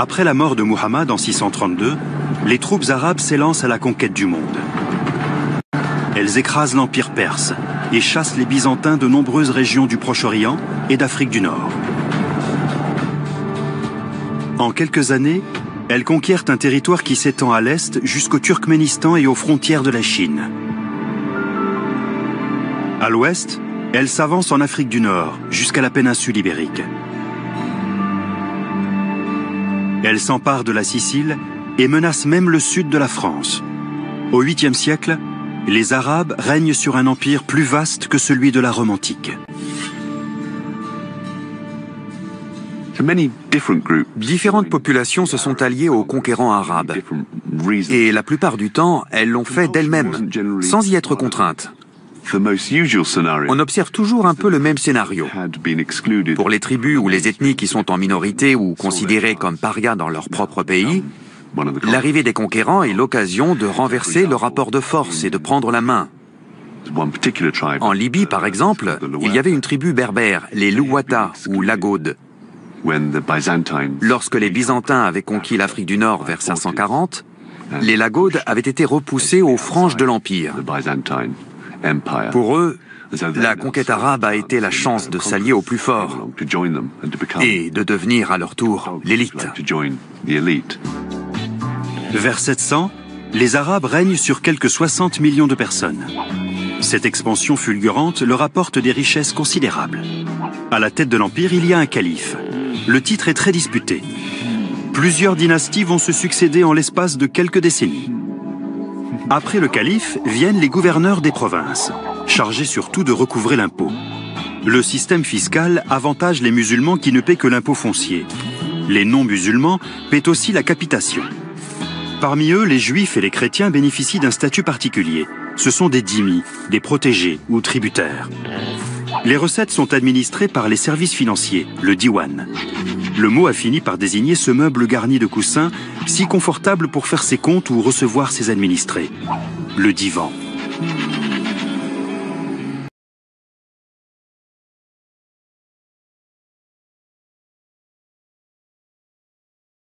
Après la mort de Muhammad en 632, les troupes arabes s'élancent à la conquête du monde. Elles écrasent l'Empire perse et chassent les Byzantins de nombreuses régions du Proche-Orient et d'Afrique du Nord. En quelques années, elles conquièrent un territoire qui s'étend à l'est jusqu'au Turkménistan et aux frontières de la Chine. À l'ouest, elles s'avancent en Afrique du Nord jusqu'à la péninsule ibérique. Elles s'emparent de la Sicile et menacent même le sud de la France. Au 8e siècle, les Arabes règnent sur un empire plus vaste que celui de la Rome antique. Différentes populations se sont alliées aux conquérants arabes. Et la plupart du temps, elles l'ont fait d'elles-mêmes, sans y être contraintes. On observe toujours un peu le même scénario. Pour les tribus ou les ethnies qui sont en minorité ou considérées comme parias dans leur propre pays, l'arrivée des conquérants est l'occasion de renverser le rapport de force et de prendre la main. En Libye, par exemple, il y avait une tribu berbère, les Louata ou Lagaudes. Lorsque les Byzantins avaient conquis l'Afrique du Nord vers 540, les Lagaudes avaient été repoussés aux franges de l'Empire. Pour eux, la conquête arabe a été la chance de s'allier aux plus forts et de devenir à leur tour l'élite. Vers 700, les Arabes règnent sur quelques 60 millions de personnes. Cette expansion fulgurante leur apporte des richesses considérables. À la tête de l'Empire, il y a un calife. Le titre est très disputé. Plusieurs dynasties vont se succéder en l'espace de quelques décennies. Après le calife, viennent les gouverneurs des provinces, chargés surtout de recouvrer l'impôt. Le système fiscal avantage les musulmans qui ne paient que l'impôt foncier. Les non-musulmans paient aussi la capitation. Parmi eux, les juifs et les chrétiens bénéficient d'un statut particulier. Ce sont des dhimmis, des protégés ou tributaires. Les recettes sont administrées par les services financiers, le diwan. Le mot a fini par désigner ce meuble garni de coussins, si confortable pour faire ses comptes ou recevoir ses administrés. Le divan.